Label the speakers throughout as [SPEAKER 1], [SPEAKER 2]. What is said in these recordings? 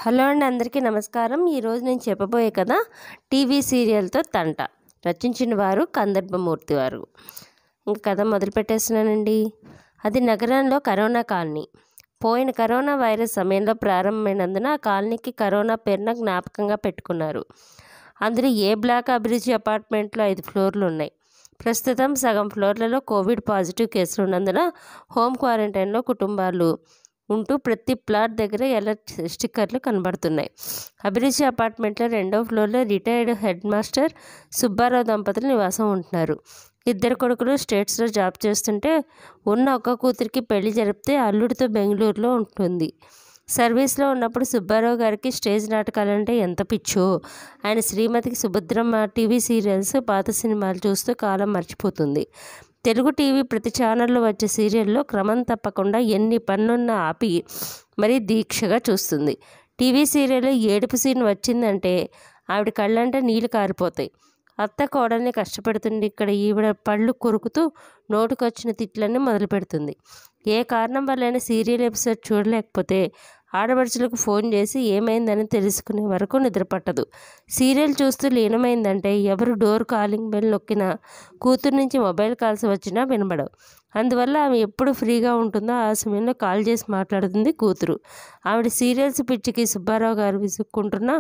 [SPEAKER 1] Hello అండి, అందరికీ నమస్కారం. ఈరోజు నేను చెప్పబోయే కథ టీవీ సీరియల్తో తంట. రచించిన వారు కందర్పమూర్తి వారు. ఇంక కథ మొదలు పెట్టేస్తున్నానండి. అది నగరంలో కరోనా కాలనీ. పోయిన కరోనా వైరస్ సమయంలో ప్రారంభమైనందున ఆ కాలనీకి కరోనా పేరున జ్ఞాపకంగా పెట్టుకున్నారు. అందులో ఏ బ్లాక్ అభిరుచి అపార్ట్మెంట్లో 5 ఫ్లోర్లు ఉన్నాయి. ప్రస్తుతం సగం ఫ్లోర్లలో కోవిడ్ పాజిటివ్ కేసులు ఉన్నందున హోమ్ క్వారంటైన్లో కుటుంబాలు ఉంటూ ప్రతి ప్లాట్ దగ్గర అలర్ట్ స్టిక్కర్లు కనబడుతున్నాయి. అభిరుచి అపార్ట్మెంట్లో 2వ ఫ్లోర్లో రిటైర్డ్ హెడ్ మాస్టర్ సుబ్బారావు దంపతులు నివాసం ఉంటున్నారు. 2 కొడుకులు స్టేట్స్లో జాబ్ చేస్తుంటే ఉన్న ఒక్క కూతురికి పెళ్లి జరిపితే అల్లుడితో బెంగళూరులో ఉంటుంది. సర్వీస్లో ఉన్నప్పుడు సుబ్బారావు గారికి స్టేజ్ నాటకాలంటే ఎంత పిచ్చో. ఆయన శ్రీమతికి సుభద్రమ్మ టీవీ సీరియల్స్, పాత సినిమాలు చూస్తూ కాలం మర్చిపోతుంది. తెలుగు టీవీ ప్రతి ఛానల్లో వచ్చే సీరియల్లో క్రమం తప్పకుండా ఎన్ని పనులున్నా ఆపి మరీ దీక్షగా చూస్తుంది. టీవీ సీరియల్లో ఏడుపు సీన్ వచ్చిందంటే ఆవిడ కళ్ళంటే నీళ్లు కారిపోతాయి. అత్త కోడల్ని కష్టపెడుతుంది. ఇక్కడ ఈవిడ పళ్ళు కొరుకుతూ నోటుకొచ్చిన తిట్లన్నీ మొదలు పెడుతుంది. ఏ కారణం వల్లైనా సీరియల్ ఎపిసోడ్ చూడలేకపోతే ఆడపడుచులకు ఫోన్ చేసి ఏమైందని తెలుసుకునే వరకు నిద్రపట్టదు. సీరియల్ చూస్తూ లీనమైందంటే ఎవరు డోర్ కాలింగ్ బెల్ నొక్కినా, కూతురు నుంచి మొబైల్ కాల్స్ వచ్చినా వినబడవు. అందువల్ల ఆమె ఎప్పుడు ఫ్రీగా ఉంటుందో ఆ సమయంలో కాల్ చేసి మాట్లాడుతుంది కూతురు. ఆవిడ సీరియల్స్ పిచ్చికి సుబ్బారావు గారు విసుక్కుంటున్నా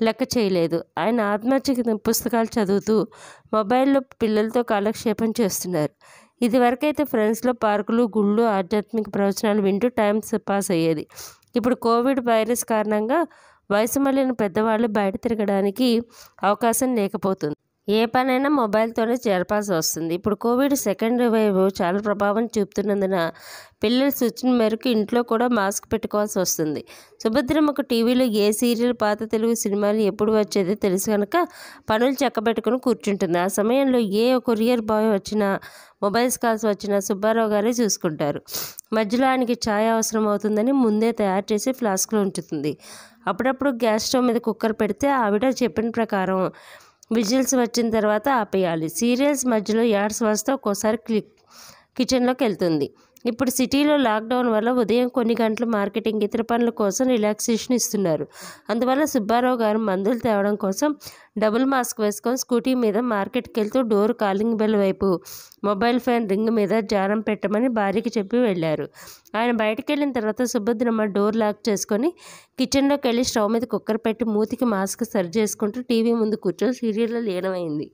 [SPEAKER 1] లెక్క చేయలేదు. ఆయన ఆత్మహత్య పుస్తకాలు చదువుతూ మొబైల్లో పిల్లలతో కాలక్షేపం చేస్తున్నారు. ఇదివరకైతే ఫ్రెండ్స్లో పార్కులు, గుళ్ళు, ఆధ్యాత్మిక ప్రవచనాలు వింటూ టైం పాస్ అయ్యేది. ఇప్పుడు కోవిడ్ వైరస్ కారణంగా వయసు మళ్ళిన పెద్దవాళ్ళు బయట తిరగడానికి అవకాశం లేకపోతుంది. ఏ పనైనా మొబైల్తోనే జరపాల్సి వస్తుంది. ఇప్పుడు కోవిడ్ సెకండ్ వేవ్ చాలా ప్రభావం చూపుతున్నందున పిల్లల సూచన మేరకు ఇంట్లో కూడా మాస్క్ పెట్టుకోవాల్సి వస్తుంది. సుభద్రమ్మకు టీవీలో ఏ సీరియల్, పాత తెలుగు సినిమాలు ఎప్పుడు వచ్చేదో తెలుసు కనుక పనులు చక్కబెట్టుకుని కూర్చుంటుంది. ఆ సమయంలో ఏ కొరియర్ బాయ్ వచ్చినా, మొబైల్స్ కాల్స్ వచ్చినా సుబ్బారావు గారే చూసుకుంటారు. మధ్యలో ఆయనకి ఛాయ్ అవసరం అవుతుందని ముందే తయారు చేసి ఫ్లాస్క్లో ఉంచుతుంది. అప్పుడప్పుడు గ్యాస్ స్టవ్ మీద కుక్కర్ పెడితే ఆవిడ చెప్పిన ప్రకారం విజిల్స్ వచ్చిన తర్వాత ఆపేయాలి. సీరియల్స్ మధ్యలో యాడ్స్ వస్తే ఒక్కోసారి కిచెన్లోకి వెళ్తుంది. ఇప్పుడు సిటీలో లాక్డౌన్ వల్ల ఉదయం కొన్ని గంటలు మార్కెటింగ్, ఇతర పనుల కోసం రిలాక్సేషన్ ఇస్తున్నారు. అందువల్ల సుబ్బారావు గారు మందులు తేవడం కోసం డబుల్ మాస్క్ వేసుకొని స్కూటీ మీద మార్కెట్కి వెళ్తూ డోర్ కాలింగ్ బెల్ వైపు మొబైల్ ఫోన్ రింగ్ మీద జారం పెట్టమని భార్యకి చెప్పి వెళ్ళారు. ఆయన బయటికి వెళ్ళిన తర్వాత సుభద్రమ్మ డోర్ లాక్ చేసుకొని కిచెన్లోకి వెళ్ళి స్టవ్ మీద కుక్కర్ పెట్టి మూతికి మాస్క్ సరి చేసుకుంటూ టీవీ ముందు కూర్చొని సీరియల్లో లీనమైంది.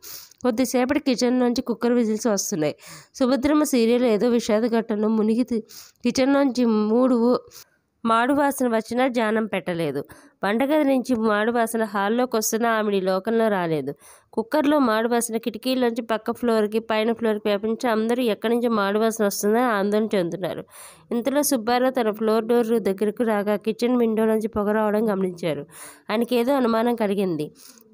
[SPEAKER 1] కొద్దిసేపటి కిచెన్ నుంచి కుక్కర్ విజిల్స్ వస్తున్నాయి. సుభద్రమ్మ సీరియల్ ఏదో విషాద ఘట్టంలో మునిగి కిచెన్ నుంచి మాడు వాసన వచ్చినా ధ్యానం పెట్టలేదు. వంటగది నుంచి మాడు వాసన హాల్లోకి వస్తున్నా ఆమె లోకంలో రాలేదు. కుక్కర్లో మాడు వాసన కిటికీలోంచి పక్క ఫ్లోర్కి, పైన ఫ్లోర్కి వ్యాపించి అందరూ ఎక్కడి నుంచి మాడు వాసన వస్తుందని ఆందోళన చెందుతున్నారు. ఇంతలో సుబ్బారావు తన ఫ్లోర్ డోర్ దగ్గరకు రాగా కిచెన్ విండో నుంచి పొగ రావడం గమనించారు. ఆయనకి ఏదో అనుమానం కలిగింది.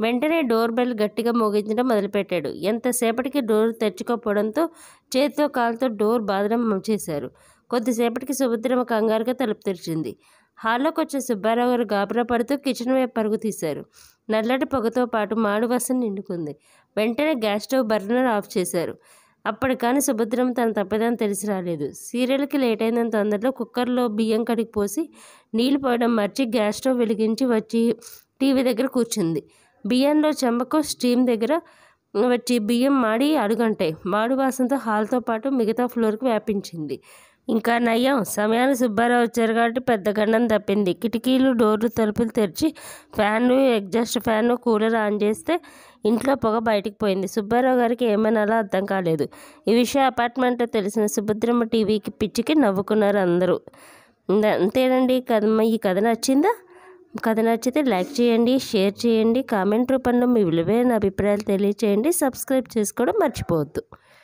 [SPEAKER 1] వెంటనే డోర్ బెల్ గట్టిగా మోగించడం మొదలుపెట్టాడు. ఎంతసేపటికి డోర్ తెచ్చుకోకపోవడంతో చేతితో కాలుతో డోర్ బాదడం చేశారు. కొద్దిసేపటికి సుభద్రమ్మ కంగారుగా తలుపు తెరిచింది. హాల్లోకి వచ్చిన సుబ్బారావు గారు గాబరా పడుతూ కిచెన్ వైపు పరుగు తీశారు. నల్లటి పొగతో పాటు మాడు వాసన నిండుకుంది. వెంటనే గ్యాస్ స్టవ్ బర్నర్ ఆఫ్ చేశారు. అప్పటికాని సుభద్రమ్మ తన తప్పిదం తెలిసి రాలేదు. సీరియల్కి లేట్ అయినంత తొందరలో కుక్కర్లో బియ్యం కడిగి పోసి నీళ్లు పోయడం మర్చి గ్యాస్ స్టవ్ వెలిగించి వచ్చి టీవీ దగ్గర కూర్చుంది. బియ్యంలో చెంబకు స్టీమ్ దగ్గర వచ్చి బియ్యం మాడి అడుగంటాయి. మాడు వాసనతో హాల్తో పాటు మిగతా ఫ్లోర్కి వ్యాపించింది. ఇంకా నయ్యం, సమయాన్ని సుబ్బారావు వచ్చారు కాబట్టి పెద్ద గండం తప్పింది. కిటికీలు, డోర్లు, తలుపులు తెరిచి ఫ్యాన్లు, ఎగ్జాస్ట్ ఫ్యాన్లు, కూలర్ ఆన్ చేస్తే ఇంట్లో పొగ బయటికి పోయింది. సుబ్బారావు గారికి ఏమనాలో అర్థం కాలేదు. ఈ విషయం అపార్ట్మెంట్లో తెలిసిన సుభద్రమ్మ టీవీకి పిచ్చికి నవ్వుకున్నారు అందరూ. అంతేనండి కథ. ఈ కథ నచ్చిందా? కథ నచ్చితే లైక్ చేయండి, షేర్ చేయండి, కామెంట్ రూపంలో మీ విలువైన అభిప్రాయాలు తెలియచేయండి. సబ్స్క్రైబ్ చేసుకోవడం మర్చిపోవద్దు.